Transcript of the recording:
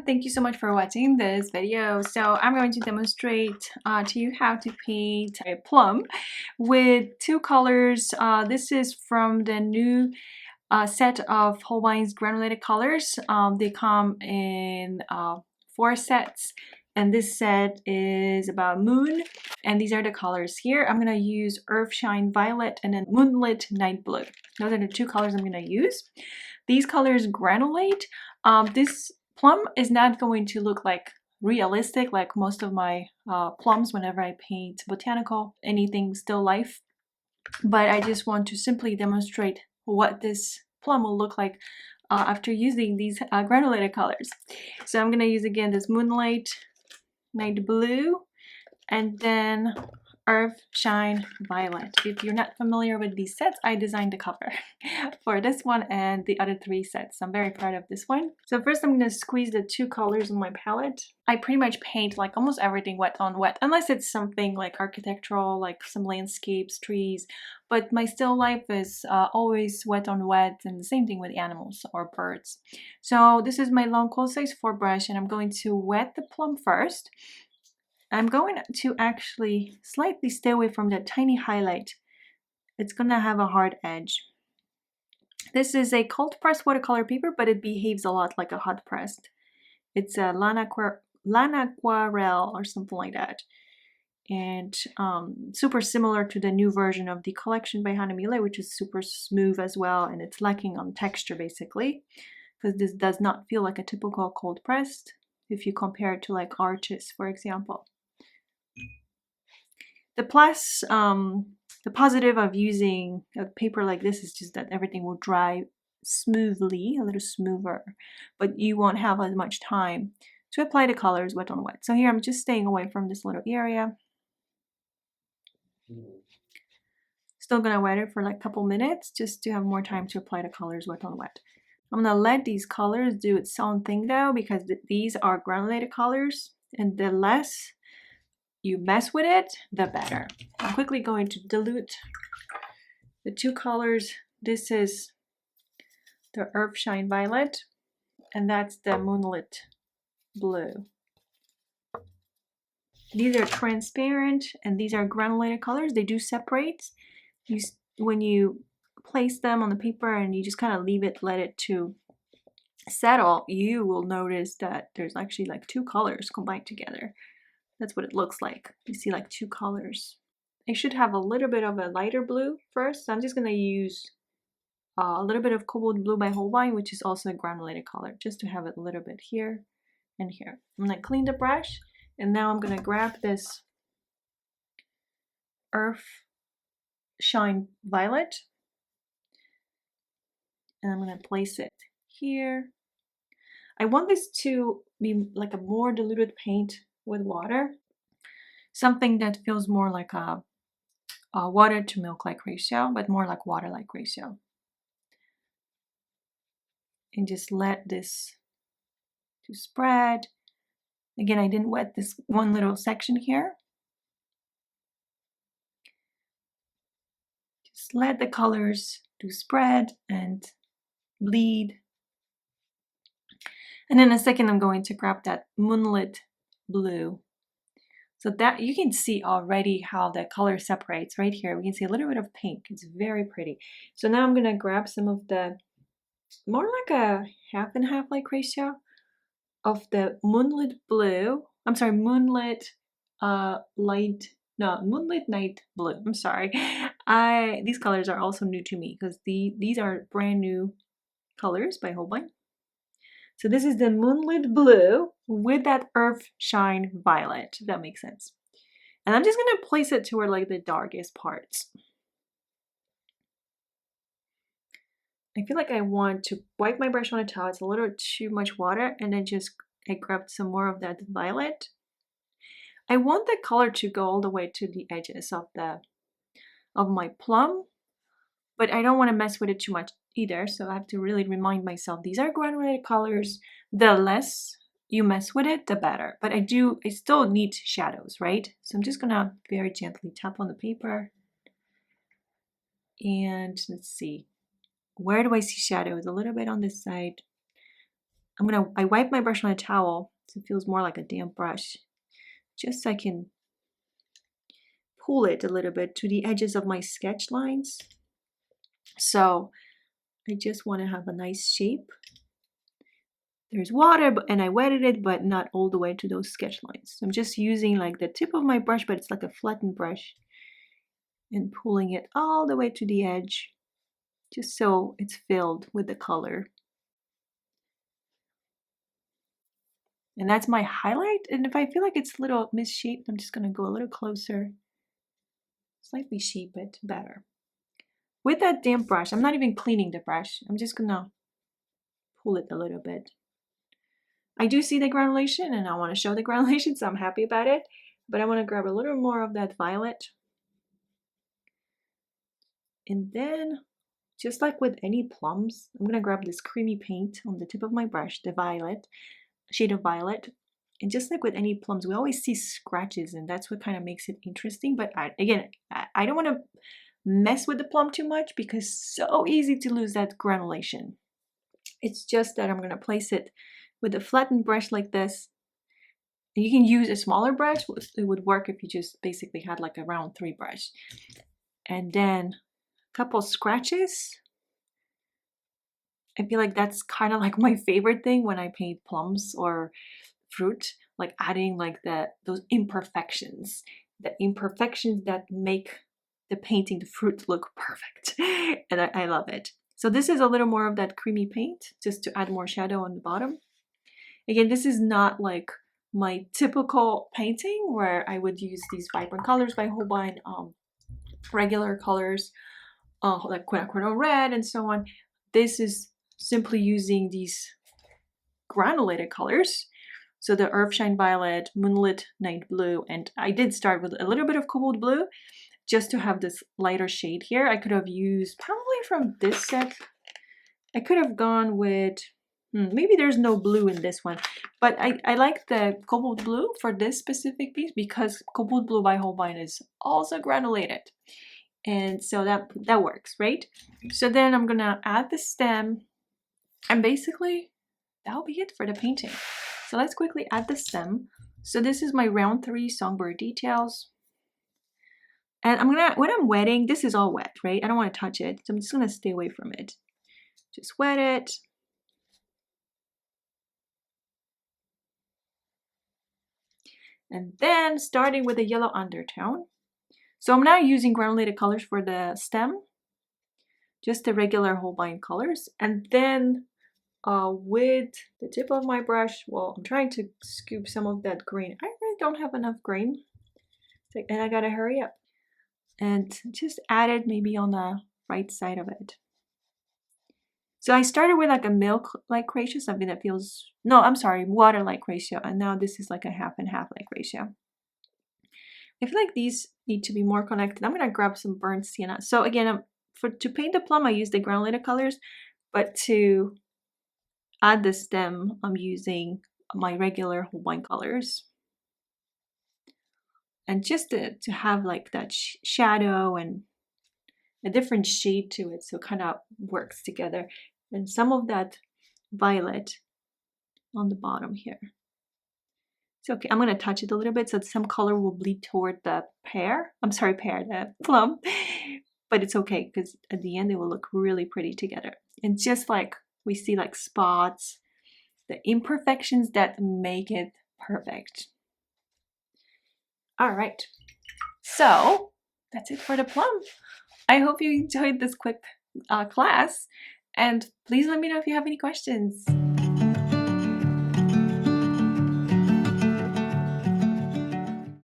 everyone, thank you so much for watching this video. So I'm going to demonstrate to you how to paint a plum with two colors. This is from the new set of Holbein's Granulated Colors. They come in 4 sets, and this set is about moon, and these are the colors here. I'm going to use Earthshine Violet and then Moonlit Night Blue. Those are the 2 colors I'm going to use. These colors granulate. This plum is not going to look like realistic like most of my plums whenever I paint botanical, anything still life. But I just want to simply demonstrate what this plum will look like after using these granulated colors. So I'm going to use again this Moonlight Night Blue and then Earthshine Violet. If you're not familiar with these sets, I designed the cover for this one and the other 3 sets. I'm very proud of this one. So first I'm going to squeeze the 2 colors on my palette. I pretty much paint like almost everything wet on wet, unless it's something like architectural, like some landscapes, trees. But my still life is always wet on wet, and the same thing with animals or birds. So this is my long coil size 4 brush, and I'm going to wet the plum first. I'm going to actually slightly stay away from that tiny highlight. It's gonna have a hard edge. This is a cold pressed watercolor paper, but it behaves a lot like a hot pressed. It's a Lana Aquarelle or something like that. And super similar to the new version of the collection by Hanamile, which is super smooth as well, and it's lacking on texture basically, because this does not feel like a typical cold pressed if you compare it to like Arches, for example. The plus, the positive of using a paper like this is just that everything will dry smoothly, a little smoother, but you won't have as much time to apply the colors wet on wet. So here I'm just staying away from this little area. Still gonna wet it for like a couple minutes just to have more time to apply the colors wet on wet. I'm gonna let these colors do its own thing though, because these are granulated colors, and the less you mess with it, the better. I'm quickly going to dilute the 2 colors. This is the Earthshine Violet, and that's the Moonlit Blue. These are transparent, and these are granulated colors. They do separate. When you place them on the paper and you just kind of leave it, let it to settle, you will notice that there's actually like 2 colors combined together. That's what it looks like. You see like 2 colors. I should have a little bit of a lighter blue first. So I'm just going to use a little bit of Cobalt Blue by Holbein, which is also a granulated color, just to have it a little bit here and here. I'm going to clean the brush, and now I'm going to grab this Earthshine Violet, and I'm going to place it here. I want this to be like a more diluted paint with water, something that feels more like a water to milk like ratio, but more like water like ratio. And just let this to spread. Again, I didn't wet this one little section here. Just let the colors to spread and bleed. And in a second, I'm going to grab that Moonlit Blue. So that you can see already how the color separates right here. We can see a little bit of pink. It's very pretty. So now I'm going to grab some of the, more like a half and half like ratio of the Moonlit Blue. I'm sorry, Moonlit Moonlit Night Blue. I'm sorry. These colors are also new to me because these are brand new colors by Holbein. So this is the Moonlit Blue with that Earthshine Violet, if that makes sense. And I'm just going to place it toward like the darkest parts. I feel like I want to wipe my brush on a towel. It's a little too much water, and then I grabbed some more of that violet. I want the color to go all the way to the edges of my plum, but I don't want to mess with it too much either, so I have to really remind myself these are granulated colors. The less you mess with it, the better. But I still need shadows, right? So I'm just gonna very gently tap on the paper, and let's see, where do I see shadows? A little bit on this side. I wipe my brush on a towel so it feels more like a damp brush, just so I can pull it a little bit to the edges of my sketch lines. So I just want to have a nice shape. There's water and I wetted it, but not all the way to those sketch lines. So I'm just using like the tip of my brush, but it's like a flattened brush, and pulling it all the way to the edge, just so it's filled with the color. And that's my highlight. And if I feel like it's a little misshaped, I'm just going to go a little closer, slightly shape it better. With that damp brush, I'm not even cleaning the brush. I'm just going to pull it a little bit. I do see the granulation and I want to show the granulation, so I'm happy about it. But I want to grab a little more of that violet. And then, just like with any plums, I'm going to grab this creamy paint on the tip of my brush, the violet, shade of violet. And just like with any plums, we always see scratches, and that's what kind of makes it interesting. But again, I don't want to mess with the plum too much because it's so easy to lose that granulation. It's just that I'm going to place it with a flattened brush like this. And you can use a smaller brush. It would work if you just basically had like a round 3 brush. And then a couple scratches. I feel like that's kind of like my favorite thing when I paint plums or fruit, like adding like those imperfections, the imperfections that make the painting, the fruit, look perfect. And I love it. So this is a little more of that creamy paint just to add more shadow on the bottom. Again, this is not like my typical painting where I would use these vibrant colors by Holbein, regular colors like quinacridone red and so on. This is simply using these granulated colors. So the Earthshine Violet, Moonlit Night Blue, and I did start with a little bit of cobalt blue just to have this lighter shade here. I could have used probably from this set. I could have gone with, maybe there's no blue in this one, but I like the cobalt blue for this specific piece because cobalt blue by Holbein is also granulated. And so that works, right? So then I'm gonna add the stem, and basically that'll be it for the painting. So let's quickly add the stem. So this is my round 3 songbird details. And when I'm wetting, this is all wet, right? I don't want to touch it. So I'm just gonna stay away from it. Just wet it. And then starting with a yellow undertone. So I'm not using granulated colors for the stem, just the regular Holbein colors. And then with the tip of my brush, well, I'm trying to scoop some of that green. I really don't have enough green, and I gotta hurry up. And just add it maybe on the right side of it. So I started with like a milk-like ratio, something that feels, no, I'm sorry, water-like ratio. And now this is like a half and half-like ratio. I feel like these need to be more connected. I'm gonna grab some burnt sienna. So again, to paint the plum, I use the granulated colors, but to add the stem, I'm using my regular Holbein colors. And just to have like that shadow and a different shade to it, so it kind of works together. And some of that violet on the bottom here. So okay, I'm going to touch it a little bit so some color will bleed toward the the plum. But it's okay because at the end they will look really pretty together. And just like we see like spots, the imperfections that make it perfect. All right, so that's it for the plum. I hope you enjoyed this quick class, and please let me know if you have any questions.